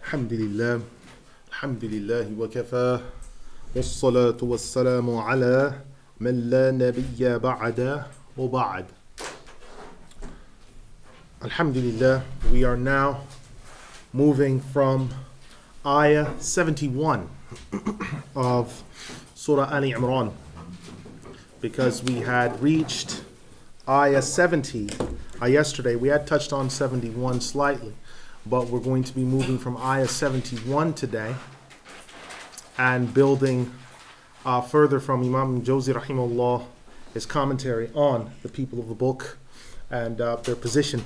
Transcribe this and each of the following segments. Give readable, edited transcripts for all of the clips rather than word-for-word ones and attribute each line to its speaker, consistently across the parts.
Speaker 1: Alhamdulillah, alhamdulillah wa kafah, wassalatu wassalamu ala man la nabiyya ba'da wa ba'd. Alhamdulillah, we are now moving from ayah 71 of Surah Al Imran, because we had reached ayah 70 yesterday. We had touched on 71 slightly, but we're going to be moving from ayah 71 today and building further from Imam Al-Jawzi rahimahullah, his commentary on the people of the book and their position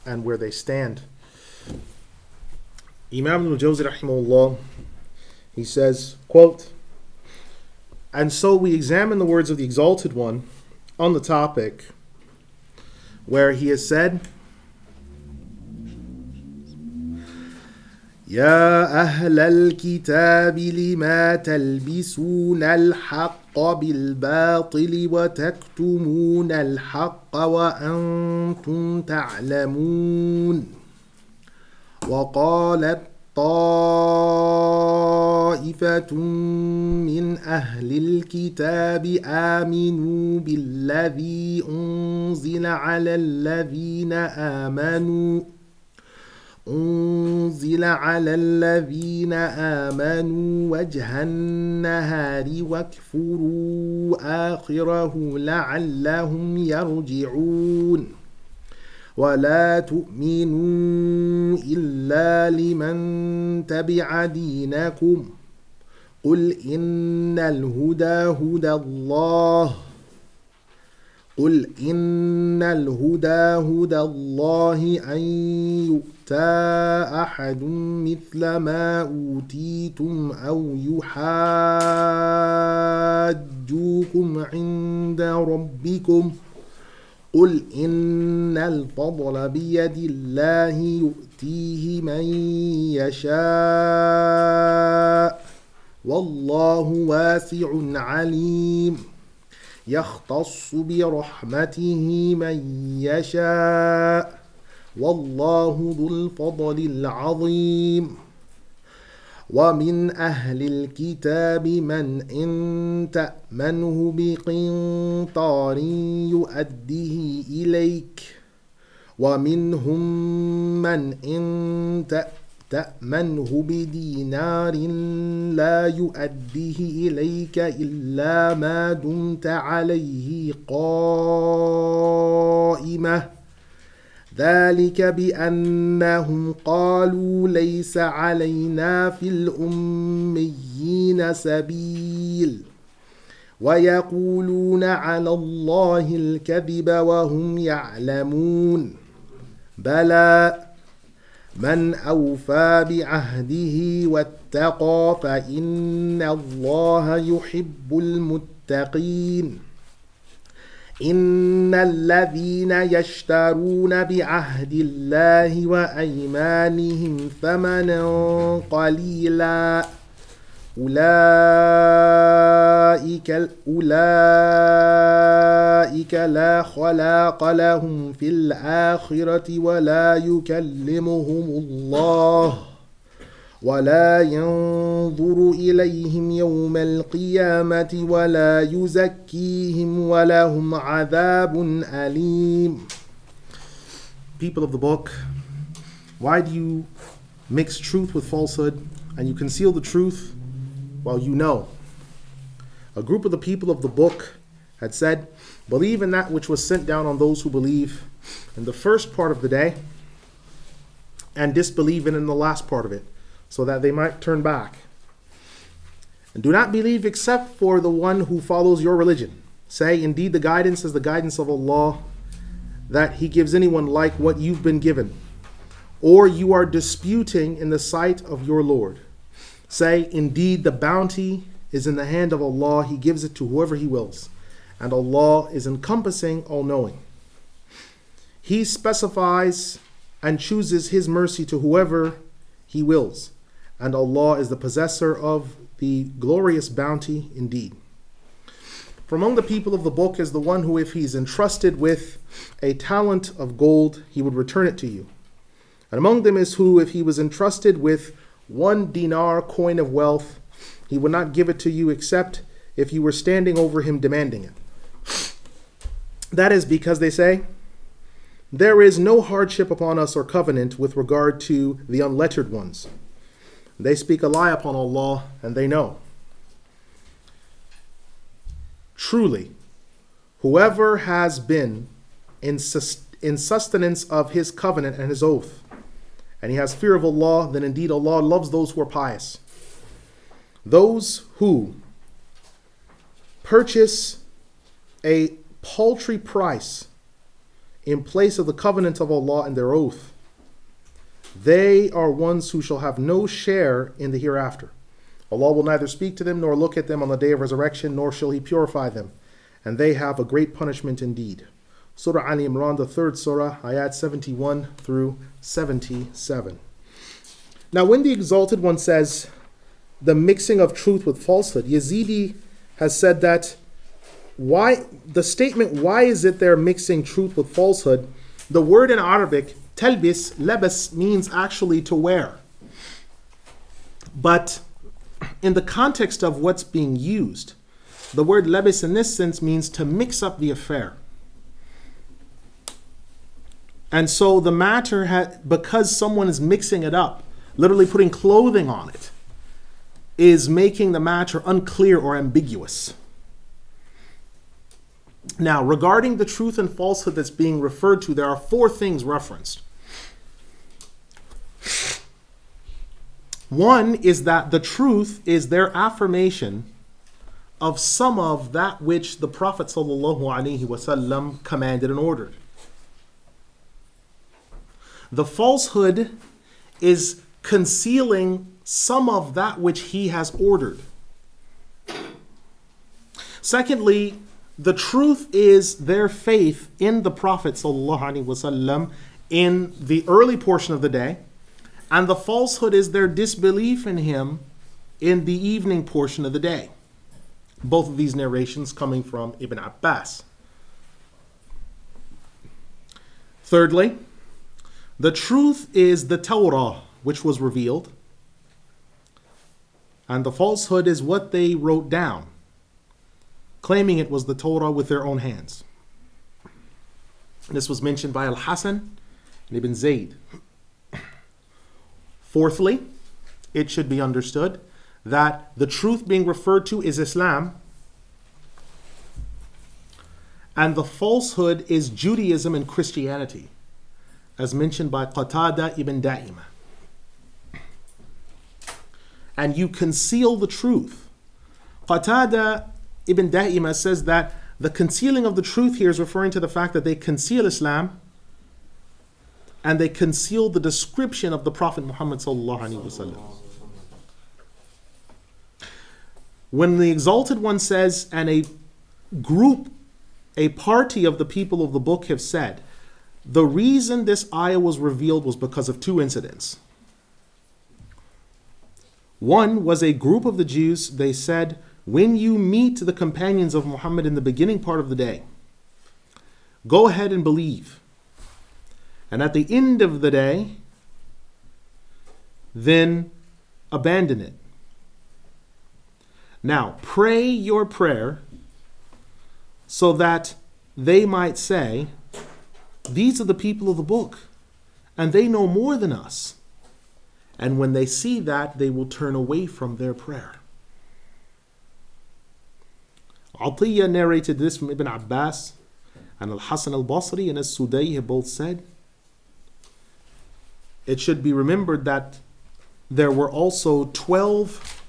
Speaker 1: and where they stand. Imam Al-Jawzi rahimahullah, he says, quote, "And so we examine the words of the Exalted One on the topic where he has said, يا أهل الكتاب لما تلبسون الحق بالباطل وتكتمون الحق وأنتم تعلمون وقالت طائفة من أهل الكتاب آمنوا بالذي أنزل على الذين آمنوا وجه النهار واكفروا آخره لعلهم يرجعون ولا تؤمنوا إلا لمن تبع دينكم قل إن الهدى هدى الله أن يؤتى أحد مثل ما أوتيتم أو يحاجوكم عند ربكم قل إن الفضل بيد الله يؤتيه من يشاء والله واسع عليم يختص برحمته من يشاء والله ذو الفضل العظيم ومن أهل الكتاب من إن تأمنه بقنطار يؤديه إليك ومنهم من إن تأمنه بدينار لا يؤديه إليك إلا ما دمت عليه قائمة ذلك بأنهم قالوا ليس علينا في الأميين سبيل ويقولون على الله الكذب وهم يعلمون بلى من أوفى بعهده واتقى فإن الله يحب المتقين إن الذين يشترون بعهد الله وأيمانهم ثمنا قليلا أولئك لا خلاق لهم في الآخرة ولا يكلمهم الله ولا ينظر إليهم يوم القيامة ولا يزكيهم ولهم عذاب أليم. People of the book, why do you mix truth with falsehood and you conceal the truth while you know? A group of the people of the book had said, believe in that which was sent down on those who believe in the first part of the day and disbelieve in the last part of it, so that they might turn back. And do not believe except for the one who follows your religion. Say, indeed the guidance is the guidance of Allah, that He gives anyone like what you've been given. Or you are disputing in the sight of your Lord. Say, indeed the bounty is in the hand of Allah, He gives it to whoever He wills. And Allah is encompassing, all-knowing. He specifies and chooses His mercy to whoever He wills. And Allah is the possessor of the glorious bounty indeed. For among the people of the book is the one who, if he's entrusted with a talent of gold, he would return it to you. And among them is who, if he was entrusted with 1 dinar coin of wealth, he would not give it to you except if you were standing over him demanding it. That is because they say, there is no hardship upon us or covenant with regard to the unlettered ones. They speak a lie upon Allah, and they know. Truly, whoever has been in sustenance of his covenant and his oath, and he has fear of Allah, then indeed Allah loves those who are pious. Those who purchase a paltry price in place of the covenant of Allah and their oath, they are ones who shall have no share in the hereafter. Allah will neither speak to them nor look at them on the day of resurrection, nor shall he purify them, and they have a great punishment indeed. Surah Al Imran, the 3rd surah, ayat 71 through 77. Now, when the Exalted One says the mixing of truth with falsehood, Yazidi has said that why is it they're mixing truth with falsehood? The word in Arabic, talbis, labas, means actually to wear. But in the context of what's being used, the word labis in this sense means to mix up the affair. And so the matter, because someone is mixing it up, literally putting clothing on it, is making the matter unclear or ambiguous. Now, regarding the truth and falsehood that's being referred to, there are 4 things referenced. One is that the truth is their affirmation of some of that which the Prophet ﷺ commanded and ordered. The falsehood is concealing some of that which he has ordered. Secondly, the truth is their faith in the Prophet ﷺ in the early portion of the day, and the falsehood is their disbelief in him in the evening portion of the day. Both of these narrations coming from Ibn Abbas. Thirdly, the truth is the Torah which was revealed, and the falsehood is what they wrote down, claiming it was the Torah with their own hands. This was mentioned by Al-Hasan and Ibn Zayd. Fourthly, it should be understood that the truth being referred to is Islam, and the falsehood is Judaism and Christianity, as mentioned by Qatada ibn Da'imah. And you conceal the truth. Qatada ibn Da'imah says that the concealing of the truth here is referring to the fact that they conceal Islam and they conceal the description of the Prophet Muhammad sallallahu alaihi wasallam. When the Exalted One says, and a party of the people of the book have said, the reason this ayah was revealed was because of 2 incidents. One was a group of the Jews, they said, when you meet the companions of Muhammad in the beginning part of the day, go ahead and believe. And at the end of the day, then abandon it. Now, pray your prayer so that they might say, these are the people of the book, and they know more than us. And when they see that, they will turn away from their prayer. Atiyah narrated this from Ibn Abbas, and Al-Hasan al-Basri and As-Sudai have both said, it should be remembered that there were also 12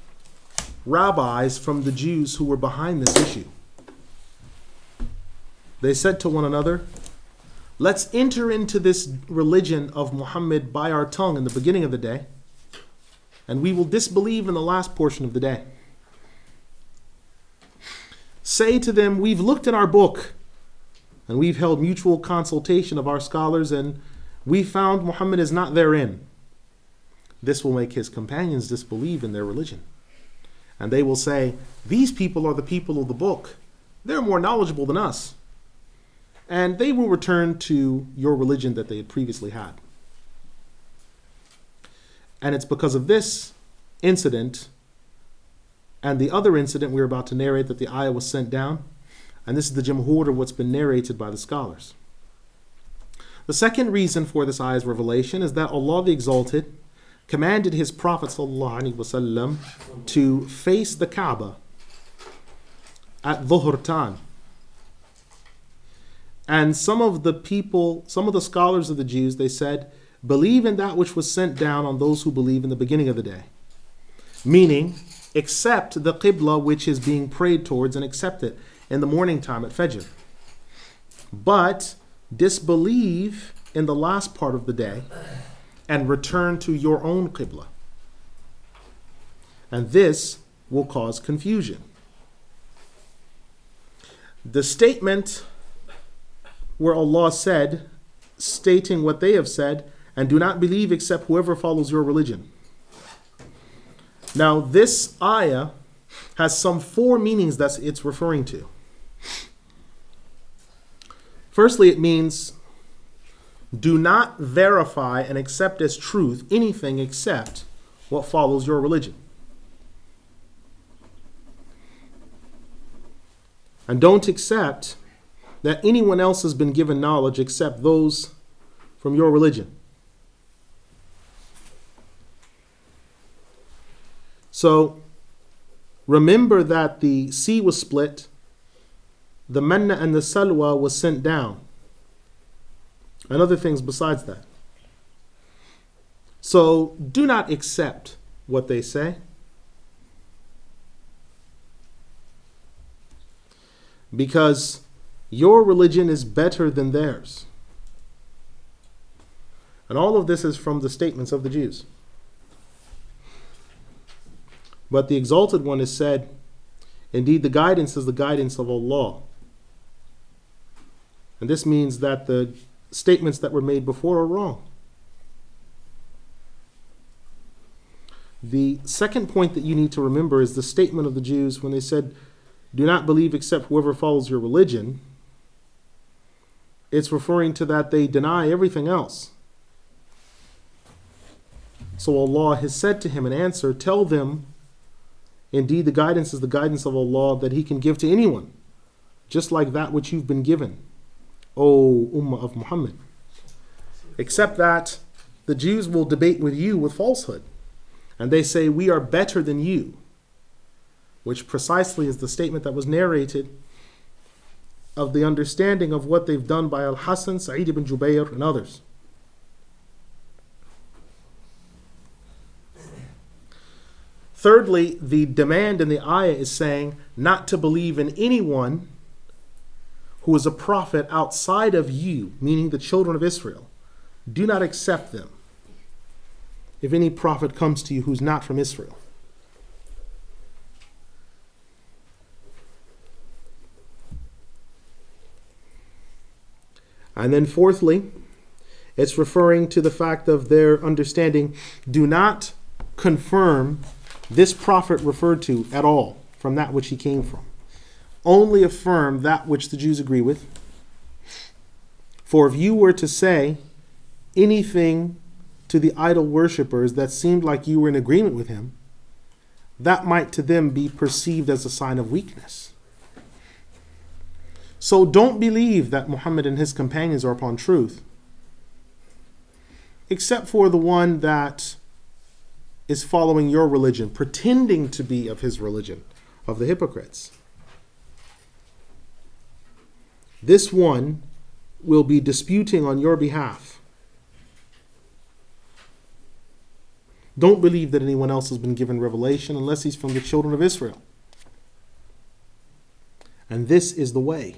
Speaker 1: rabbis from the Jews who were behind this issue. They said to one another, let's enter into this religion of Muhammad by our tongue in the beginning of the day, and we will disbelieve in the last portion of the day. Say to them, we've looked at our book, and we've held mutual consultation of our scholars, and we found Muhammad is not therein. This will make his companions disbelieve in their religion. And they will say, these people are the people of the book. They're more knowledgeable than us. And they will return to your religion that they had previously had. And it's because of this incident and the other incident we're about to narrate that the ayah was sent down. And this is the jumhur of what's been narrated by the scholars. The second reason for this ayah's revelation is that Allah the Exalted commanded His Prophet ﷺ to face the Kaaba at Dhuhr time. And some of the scholars of the Jews, they said, believe in that which was sent down on those who believe in the beginning of the day. Meaning, accept the Qibla which is being prayed towards and accept it in the morning time at Fajr. But disbelieve in the last part of the day and return to your own Qibla. And this will cause confusion. The statement where Allah said, stating what they have said, and do not believe except whoever follows your religion. Now this ayah has some 4 meanings that it's referring to. Firstly, it means do not verify and accept as truth anything except what follows your religion. And don't accept that anyone else has been given knowledge except those from your religion. So remember that the sea was split, the manna and the salwa was sent down, and other things besides that. So do not accept what they say. Because your religion is better than theirs. And all of this is from the statements of the Jews. But the Exalted One has said, indeed the guidance is the guidance of Allah. And this means that the statements that were made before are wrong. The second point that you need to remember is the statement of the Jews when they said, do not believe except whoever follows your religion. It's referring to that they deny everything else. So Allah has said to him in answer, tell them, indeed the guidance is the guidance of Allah that He can give to anyone, just like that which you've been given, O Ummah of Muhammad. Except that the Jews will debate with you with falsehood. And they say, we are better than you, which precisely is the statement that was narrated of the understanding of what they've done by Al-Hasan, Sa'id ibn Jubayr, and others. Thirdly, the demand in the ayah is saying not to believe in anyone who is a prophet outside of you, meaning the children of Israel. Do not accept them if any prophet comes to you who's not from Israel. And then fourthly, it's referring to the fact of their understanding, do not confirm this prophet referred to at all from that which he came from. Only affirm that which the Jews agree with. For if you were to say anything to the idol worshippers that seemed like you were in agreement with him, that might to them be perceived as a sign of weakness. So don't believe that Muhammad and his companions are upon truth, except for the one that is following your religion, pretending to be of his religion, of the hypocrites. This one will be disputing on your behalf. Don't believe that anyone else has been given revelation unless he's from the children of Israel. And this is the way.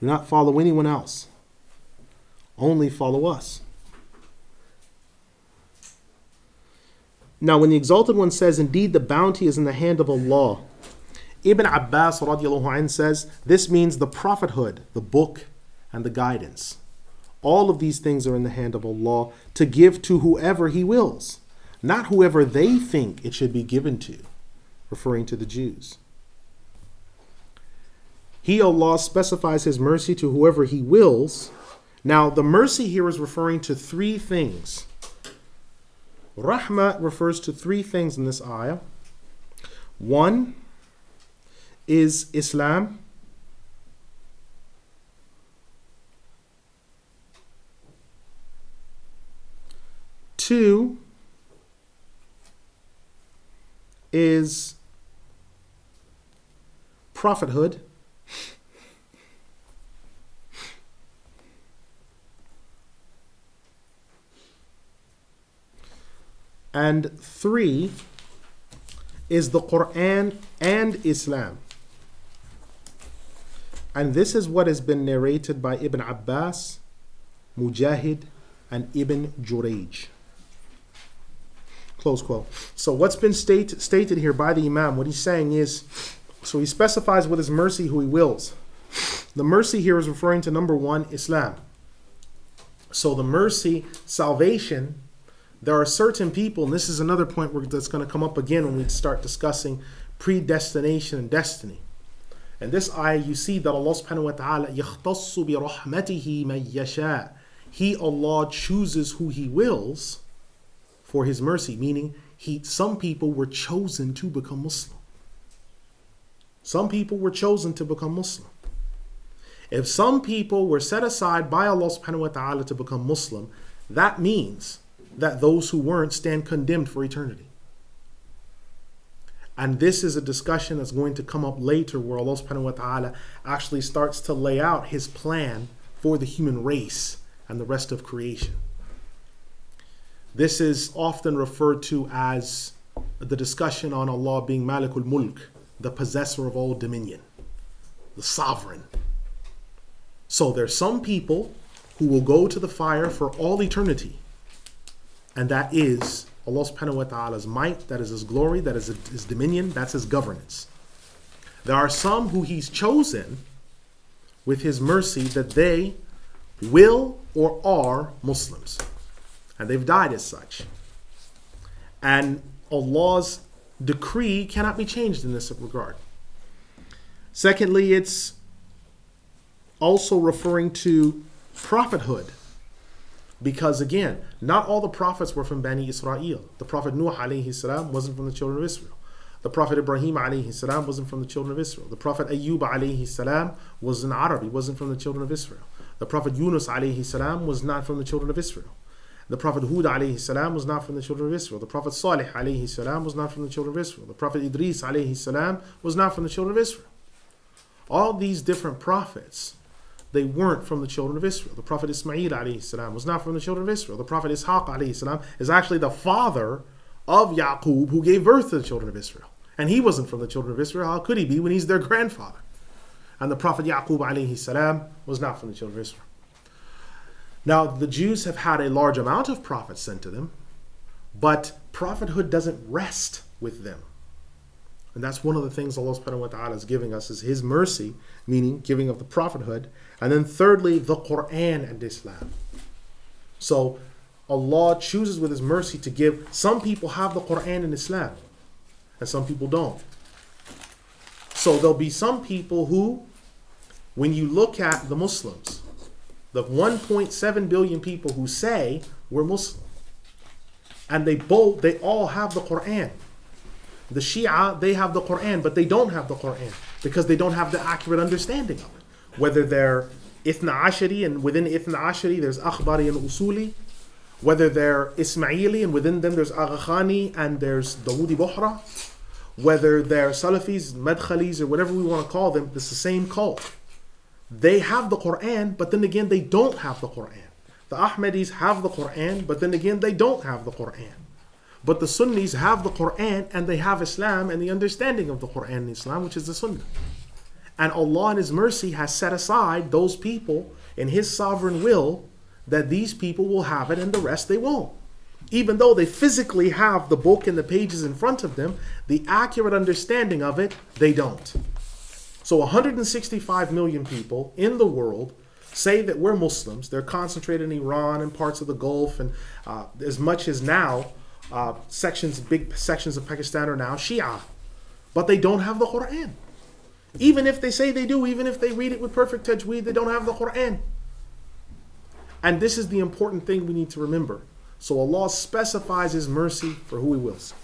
Speaker 1: Do not follow anyone else. Only follow us. Now, when the Exalted One says, indeed the bounty is in the hand of Allah, Ibn Abbas radiallahu anh says, this means the prophethood, the book, and the guidance. All of these things are in the hand of Allah to give to whoever He wills, not whoever they think it should be given to, referring to the Jews. He, Allah, specifies His mercy to whoever He wills. Now, the mercy here is referring to 3 things. Rahmah refers to three things in this ayah. One is Islam. Two is prophethood. And three is the Quran and Islam. And this is what has been narrated by Ibn Abbas, Mujahid, and Ibn Jurayj. Close quote. So what's been stated here by the Imam, what he's saying is, so he specifies with his mercy who he wills. The mercy here is referring to number one, Islam. So the mercy, salvation, there are certain people, and this is another point that's going to come up again when we start discussing predestination and destiny. And this ayah, you see that Allah subhanahu wa ta'ala, يَخْتَصُّ بِرَحْمَتِهِ مَنْ يَشَاءُ. He, Allah, chooses who He wills for His mercy, meaning some people were chosen to become Muslim. Some people were chosen to become Muslim. If some people were set aside by Allah subhanahu wa ta'ala to become Muslim, that means that those who weren't stand condemned for eternity. And this is a discussion that's going to come up later where Allah subhanahu wa ta'ala actually starts to lay out His plan for the human race and the rest of creation. This is often referred to as the discussion on Allah being Malikul Mulk, the possessor of all dominion, the sovereign. So there's some people who will go to the fire for all eternity. And that is Allah subhanahu wa ta'ala's might, that is His glory, that is His dominion, that's His governance. There are some who He's chosen with His mercy that they will or are Muslims. And they've died as such. And Allah's decree cannot be changed in this regard. Secondly, it's also referring to prophethood. Because again, not all the prophets were from Bani Israel. The Prophet Nuh alayhi salam wasn't from the children of Israel. The Prophet Ibrahim alayhi salam wasn't from the children of Israel. The Prophet Ayyub alayhi salam was an Arab. He wasn't from the children of Israel. The Prophet Yunus alayhi salam was not from the children of Israel. The Prophet Hud alayhi salam was not from the children of Israel. The Prophet Salih alayhi salam was not from the children of Israel. The Prophet Idris alayhi salam was not from the children of Israel. All these different prophets, they weren't from the children of Israel. The Prophet Ismail alayhi salam was not from the children of Israel. The Prophet Ishaq alayhi salam is actually the father of Yaqub, who gave birth to the children of Israel. And he wasn't from the children of Israel. How could he be when he's their grandfather? And the Prophet Yaqub alayhi salam was not from the children of Israel. Now, the Jews have had a large amount of prophets sent to them, but prophethood doesn't rest with them. And that's one of the things Allah subhanahu wa ta'ala is giving us, is His mercy, meaning giving of the prophethood. And then thirdly, the Quran and Islam. So Allah chooses with His mercy to give. Some people have the Quran and Islam, and some people don't. So there'll be some people who, when you look at the Muslims, the 1.7 billion people who say we're Muslim, and they all have the Quran. The Shia, they have the Quran, but they don't have the Quran because they don't have the accurate understanding of it. Whether they're Ithna Ashari, and within Ithna Ashari there's Akhbari and Usuli. Whether they're Ismaili, and within them there's Agha Khani and there's Dawoodi Bohra. Whether they're Salafis, Madkhalis, or whatever we want to call them, it's the same cult. They have the Quran, but then again they don't have the Quran. The Ahmadis have the Quran, but then again they don't have the Quran. But the Sunnis have the Quran, and they have Islam and the understanding of the Quran and Islam, which is the Sunnah. And Allah in His mercy has set aside those people in His sovereign will, that these people will have it and the rest they won't. Even though they physically have the book and the pages in front of them, the accurate understanding of it, they don't. So 165 million people in the world say that we're Muslims. They're concentrated in Iran and parts of the Gulf, and as much as now, big sections of Pakistan are now Shia. But they don't have the Quran. Even if they say they do, even if they read it with perfect tajweed, they don't have the Quran. And this is the important thing we need to remember. So Allah specifies His mercy for who He wills.